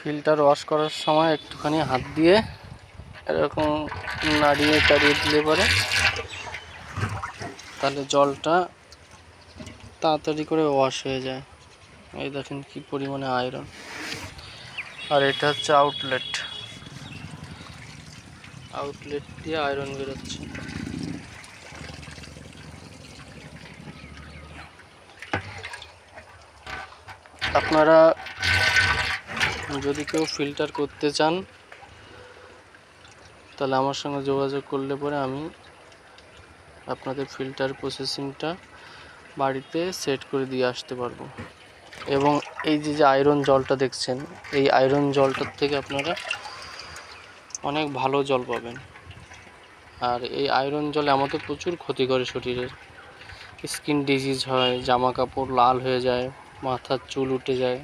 Filter wash করার সময় একটুখানি হাত দিয়ে এরকম নাড়িয়ে চাড়িয়ে দিলে পরে তাহলে জলটা তাড়াতাড়ি করে ওয়াশ হয়ে যায়। এই দেখেন কি পরিমাণে আয়রন। আর এটা হচ্ছে আউটলেট দিয়ে আয়রন বেরোচ্ছে। আপনারা যদি কেউ ফিল্টার করতে চান তাহলে আমার সঙ্গে যোগাযোগ করলে পরে আমি আপনাদের ফিল্টার প্রসেসিংটা বাড়িতে সেট করে দিয়ে আসতে পারবো। এবং এই যে আয়রন জলটা দেখছেন, এই আয়রন জলটার থেকে আপনারা অনেক ভালো জল পাবেন। আর এই আয়রন জল আমাদের প্রচুর ক্ষতি করে শরীরের। স্কিন ডিজিজ হয়, জামা কাপড় লাল হয়ে যায়, মাথার চুল উঠে যায়।